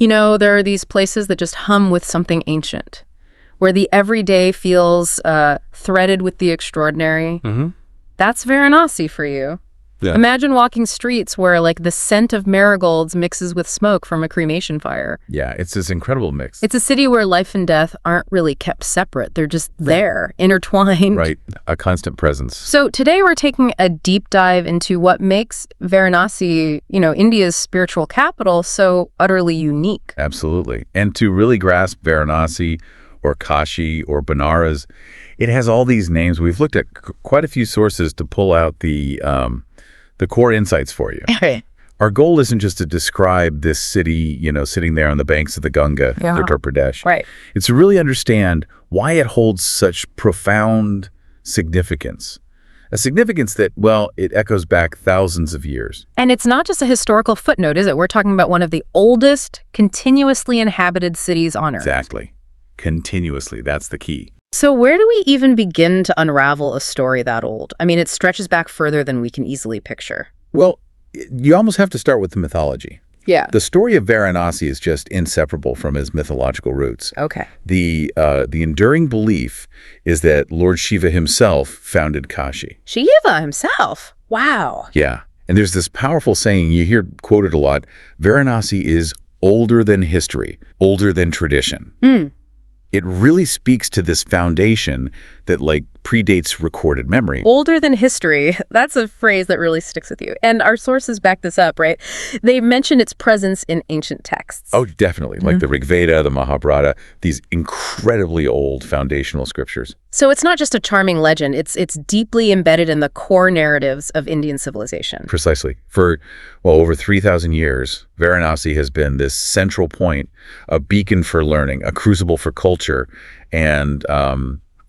You know, there are these places that just hum with something ancient, where the everyday feels threaded with the extraordinary. That's Varanasi for you. Yeah. Imagine walking streets where, like, the scent of marigolds mixes with smoke from a cremation fire. Yeah, it's this incredible mix. It's a city where life and death aren't really kept separate. They're just there, intertwined. Right, a constant presence. So today we're taking a deep dive into what makes Varanasi, you know, India's spiritual capital, so utterly unique. Absolutely. And to really grasp Varanasi or Kashi or Banaras, it has all these names. We've looked at quite a few sources to pull out the core insights for you. Our goal isn't just to describe this city, you know, sitting there on the banks of the Ganga, Uttar Pradesh. Right. It's to really understand why it holds such profound significance. A significance that, well, it echoes back thousands of years. And it's not just a historical footnote, is it? We're talking about one of the oldest continuously inhabited cities on Earth. Exactly. Continuously. That's the key. So where do we even begin to unravel a story that old? I mean, it stretches back further than we can easily picture. Well, you almost have to start with the mythology. Yeah. The story of Varanasi is just inseparable from his mythological roots. Okay. The enduring belief is that Lord Shiva himself founded Kashi. Shiva himself? Wow. Yeah. And there's this powerful saying you hear quoted a lot, Varanasi is older than history, older than tradition. It really speaks to this foundation that, like, predates recorded memory. Older than history. That's a phrase that really sticks with you. And our sources back this up, right? They mention its presence in ancient texts. Oh, definitely. Like the Rig Veda, the Mahabharata, these incredibly old foundational scriptures. So it's not just a charming legend. It's deeply embedded in the core narratives of Indian civilization. Precisely. For, well, over 3,000 years, Varanasi has been this central point, a beacon for learning, a crucible for culture, and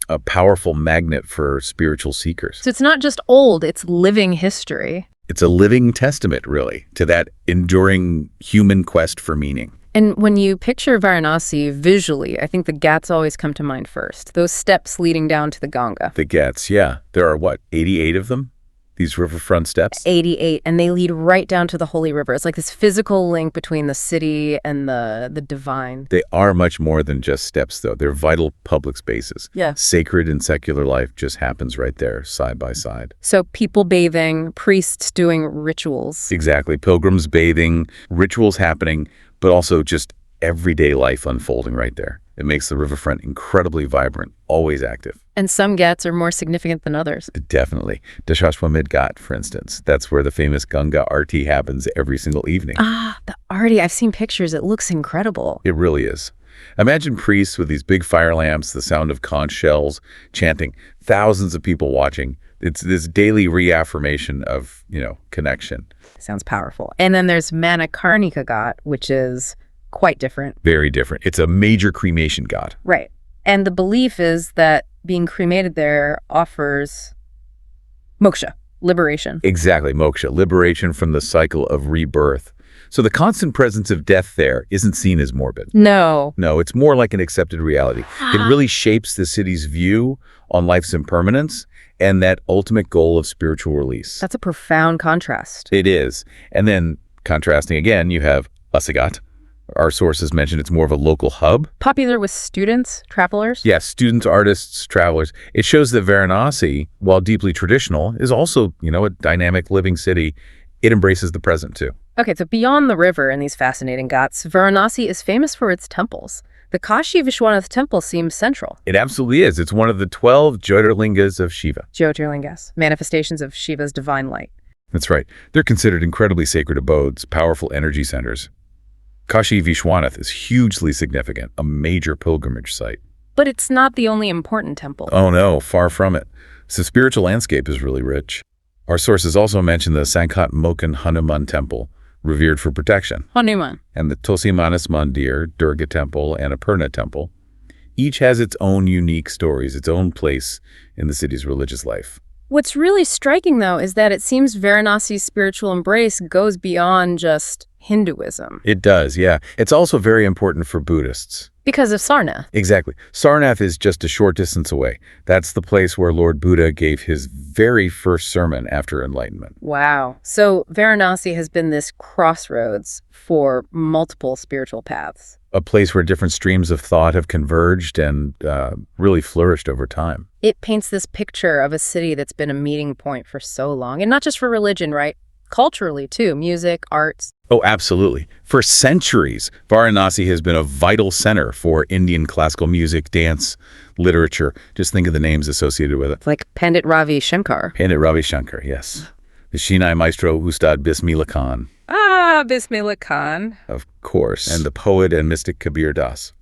a powerful magnet for spiritual seekers. So it's not just old, it's living history. It's a living testament, really, to that enduring human quest for meaning. And when you picture Varanasi visually, I think the Ghats always come to mind first. Those steps leading down to the Ganga. The Ghats, yeah. There are, what, 88 of them? These riverfront steps? 88, and they lead right down to the Holy River. It's like this physical link between the city and the divine. They are much more than just steps, though. They're vital public spaces. Yeah. Sacred and secular life just happens right there, side by side. So people bathing, priests doing rituals. Exactly. Pilgrims bathing, rituals happening, but also just everyday life unfolding right there. It makes the riverfront incredibly vibrant, always active. And some Ghats are more significant than others. Definitely. Dashashwamedh Ghat, for instance. That's where the famous Ganga Aarti happens every single evening. Ah, the Aarti. I've seen pictures. It looks incredible. It really is. Imagine priests with these big fire lamps, the sound of conch shells, chanting, thousands of people watching. It's this daily reaffirmation of, you know, connection. Sounds powerful. And then there's Manikarnika Ghat, which is quite different. Very different. It's a major cremation ghat. Right. And the belief is that being cremated there offers moksha, liberation. Exactly, moksha, liberation from the cycle of rebirth. So the constant presence of death there isn't seen as morbid. No. No, it's more like an accepted reality. It really shapes the city's view on life's impermanence and that ultimate goal of spiritual release. That's a profound contrast. It is. And then, contrasting again, you have Lasagat. Our sources mention it's more of a local hub. Popular with students, travelers? Yes, students, artists, travelers. It shows that Varanasi, while deeply traditional, is also, you know, a dynamic living city. It embraces the present, too. Okay, so beyond the river and these fascinating ghats, Varanasi is famous for its temples. The Kashi Vishwanath temple seems central. It absolutely is. It's one of the 12 Jyotirlingas of Shiva. Jyotirlingas, manifestations of Shiva's divine light. That's right. They're considered incredibly sacred abodes, powerful energy centers. Kashi Vishwanath is hugely significant, a major pilgrimage site. But it's not the only important temple. Oh no, far from it. The spiritual landscape is really rich. Our sources also mention the Sankat Mokan Hanuman temple, revered for protection. Hanuman. And the Tosimanas Mandir, Durga temple, and Apurna temple. Each has its own unique stories, its own place in the city's religious life. What's really striking, though, is that it seems Varanasi's spiritual embrace goes beyond just Hinduism. It does, yeah. It's also very important for Buddhists. Because of Sarnath. Exactly. Sarnath is just a short distance away. That's the place where Lord Buddha gave his very first sermon after enlightenment. Wow. So Varanasi has been this crossroads for multiple spiritual paths. A place where different streams of thought have converged and really flourished over time. It paints this picture of a city that's been a meeting point for so long, and not just for religion, right? Culturally, too. Music, arts. Oh, absolutely. For centuries, Varanasi has been a vital center for Indian classical music, dance, literature. Just think of the names associated with it. Like Pandit Ravi Shankar. Pandit Ravi Shankar, yes. The Shinai maestro Ustad Bismillah Khan. Ah, Bismillah Khan. Of course. And the poet and mystic Kabir Das.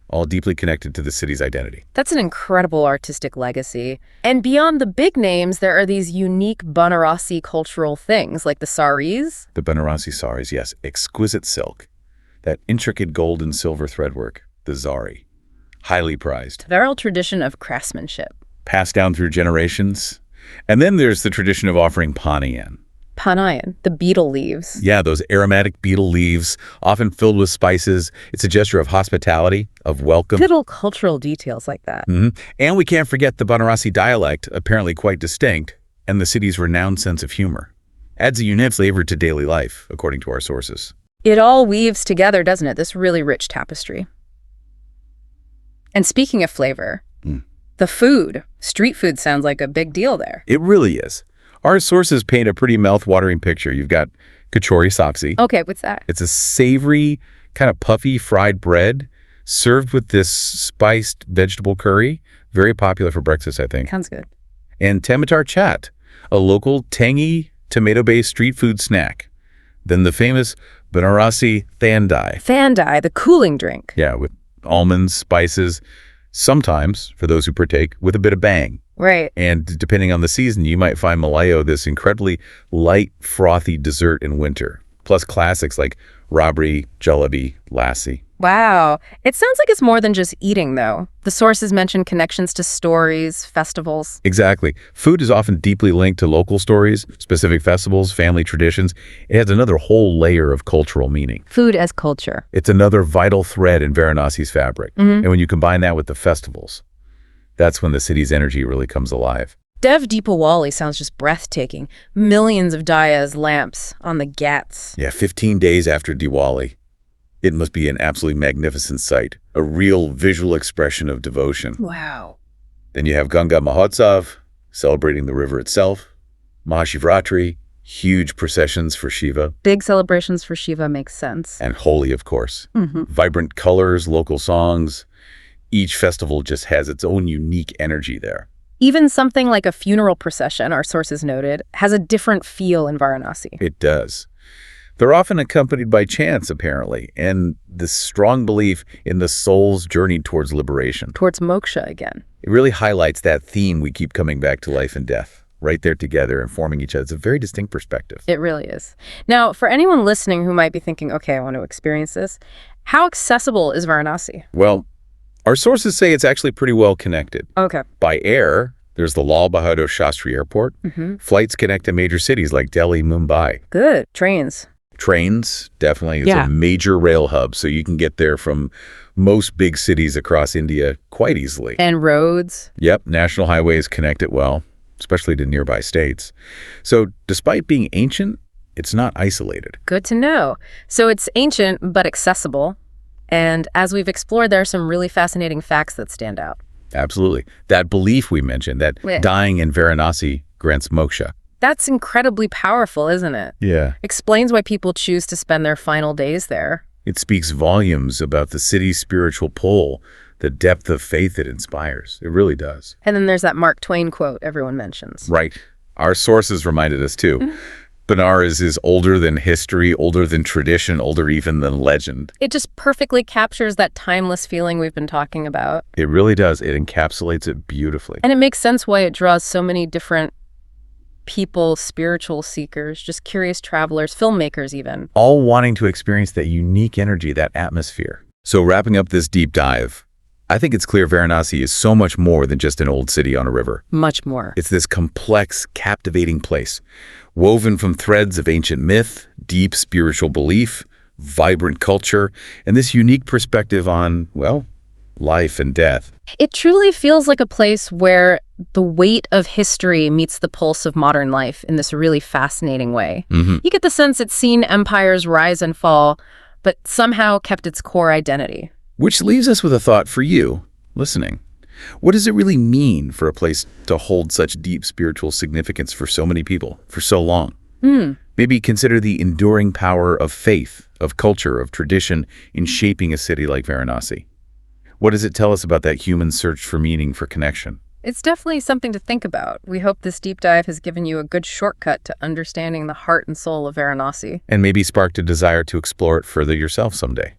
All deeply connected to the city's identity. That's an incredible artistic legacy. And beyond the big names, there are these unique Banarasi cultural things, like the saris. The Banarasi saris, yes. Exquisite silk. That intricate gold and silver threadwork, the zari. Highly prized. The oral tradition of craftsmanship. Passed down through generations. And then there's the tradition of offering panayan. Panayan, the betel leaves. Yeah, those aromatic betel leaves, often filled with spices. It's a gesture of hospitality, of welcome. Little cultural details like that. And we can't forget the Banarasi dialect, apparently quite distinct, and the city's renowned sense of humor. Adds a unique flavor to daily life, according to our sources. It all weaves together, doesn't it? This really rich tapestry. And speaking of flavor, the food. Street food sounds like a big deal there. It really is. Our sources paint a pretty mouth-watering picture. You've got kachori sabzi. Okay, what's that? It's a savory, kind of puffy fried bread served with this spiced vegetable curry. Very popular for breakfast, I think. Sounds good. And tamatar chat, a local tangy tomato-based street food snack. Then the famous Banarasi thandai. Thandai, the cooling drink. Yeah, with almonds, spices, sometimes, for those who partake, with a bit of bang. Right. And depending on the season, you might find malayo, this incredibly light, frothy dessert in winter. Plus classics like rabri, jalebi, lassi. Wow. It sounds like it's more than just eating, though. The sources mention connections to stories, festivals. Exactly. Food is often deeply linked to local stories, specific festivals, family traditions. It has another whole layer of cultural meaning. Food as culture. It's another vital thread in Varanasi's fabric. And when you combine that with the festivals, that's when the city's energy really comes alive. Dev Deepawali sounds just breathtaking. Millions of diyas, lamps on the Ghats. Yeah, 15 days after Diwali. It must be an absolutely magnificent sight, a real visual expression of devotion. Wow. Then you have Ganga Mahotsav, celebrating the river itself. Mahashivratri, huge processions for Shiva. Big celebrations for Shiva makes sense. And Holi, of course. Vibrant colors, local songs. Each festival just has its own unique energy there. Even something like a funeral procession, our sources noted, has a different feel in Varanasi. It does. They're often accompanied by chants, apparently, and this strong belief in the soul's journey towards liberation. Towards moksha again. It really highlights that theme we keep coming back to, life and death, right there together, informing each other. It's a very distinct perspective. It really is. Now, for anyone listening who might be thinking, okay, I want to experience this, how accessible is Varanasi? Well, our sources say it's actually pretty well connected. Okay. By air, there's the Lal Bahadur Shastri Airport. Flights connect to major cities like Delhi, Mumbai. Good. Trains. Trains, definitely. It's a major rail hub, so you can get there from most big cities across India quite easily. And roads. Yep, national highways connect it well, especially to nearby states. So despite being ancient, it's not isolated. Good to know. So it's ancient, but accessible. And as we've explored, there are some really fascinating facts that stand out. Absolutely. That belief we mentioned, that dying in Varanasi grants moksha. That's incredibly powerful, isn't it? Yeah. Explains why people choose to spend their final days there. It speaks volumes about the city's spiritual pull, the depth of faith it inspires. It really does. And then there's that Mark Twain quote everyone mentions. Right. Our sources reminded us too. Banaras is older than history, older than tradition, older even than legend. It just perfectly captures that timeless feeling we've been talking about. It really does. It encapsulates it beautifully. And it makes sense why it draws so many different people, spiritual seekers, just curious travelers, filmmakers even. All wanting to experience that unique energy, that atmosphere. So wrapping up this deep dive, I think it's clear Varanasi is so much more than just an old city on a river. Much more. It's this complex, captivating place, woven from threads of ancient myth, deep spiritual belief, vibrant culture, and this unique perspective on, well, life and death. It truly feels like a place where the weight of history meets the pulse of modern life in this really fascinating way. You get the sense it's seen empires rise and fall, but somehow kept its core identity. Which leaves us with a thought for you, listening. What does it really mean for a place to hold such deep spiritual significance for so many people, for so long? Maybe consider the enduring power of faith, of culture, of tradition in shaping a city like Varanasi. What does it tell us about that human search for meaning, for connection? It's definitely something to think about. We hope this deep dive has given you a good shortcut to understanding the heart and soul of Varanasi. And maybe sparked a desire to explore it further yourself someday.